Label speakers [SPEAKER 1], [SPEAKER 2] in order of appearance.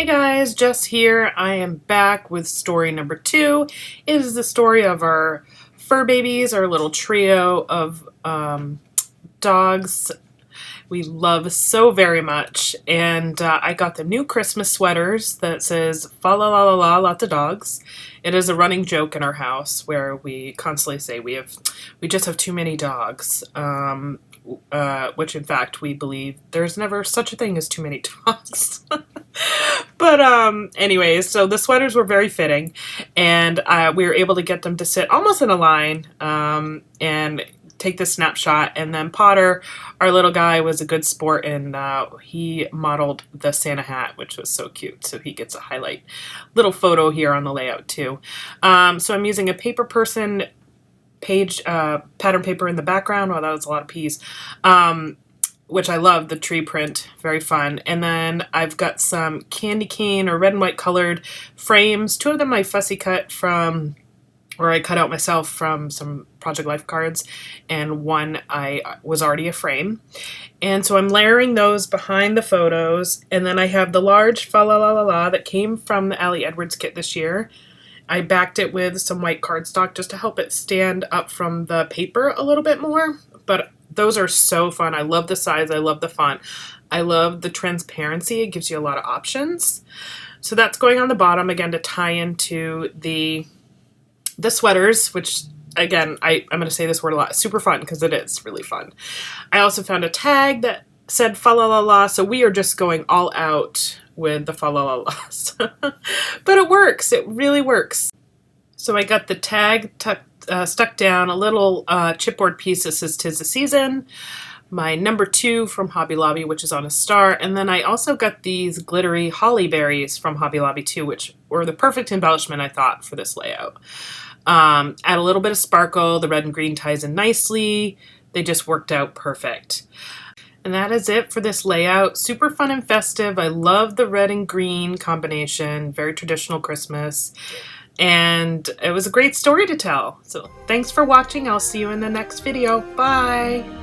[SPEAKER 1] Hey guys, Jess here. I am back with story number 2. It is the story of our fur babies, our little trio of dogs we love so very much. And I got the new Christmas sweaters that says fa la la la la lots of dogs. It is a running joke in our house where we constantly say we just have too many dogs. Which in fact we believe there's never such a thing as too many dogs. But anyways, so the sweaters were very fitting, and we were able to get them to sit almost in a line and take the snapshot. And then Potter, our little guy, was a good sport, and he modeled the Santa hat, which was so cute. So he gets a highlight little photo here on the layout too. So I'm using a paper person page pattern paper in the background. Wow, that was a lot of P's. Which I love, the tree print, very fun. And then I've got some candy cane or red and white colored frames. 2 of them I fussy cut from, or I cut out myself from some Project Life cards, and one I was already a frame. And so I'm layering those behind the photos, and then I have the large fa la la la la that came from the Allie Edwards kit this year. I backed it with some white cardstock just to help it stand up from the paper a little bit more, but those are so fun. I love the size. I love the font. I love the transparency. It gives you a lot of options. So that's going on the bottom again to tie into the sweaters, which again, I'm going to say this word a lot. Super fun, because it is really fun. I also found a tag that said fa la la la, so we are just going all out with the fa la la las. But it works. It really works. So I got the tag stuck down, a little chipboard piece that says 'Tis the Season, my number 2 from Hobby Lobby, which is on a star, and then I also got these glittery holly berries from Hobby Lobby too, which were the perfect embellishment, I thought, for this layout. Add a little bit of sparkle, the red and green ties in nicely, they just worked out perfect. And that is it for this layout. Super fun and festive. I love the red and green combination, very traditional Christmas. And it was a great story to tell. So thanks for watching. I'll see you in the next video. Bye!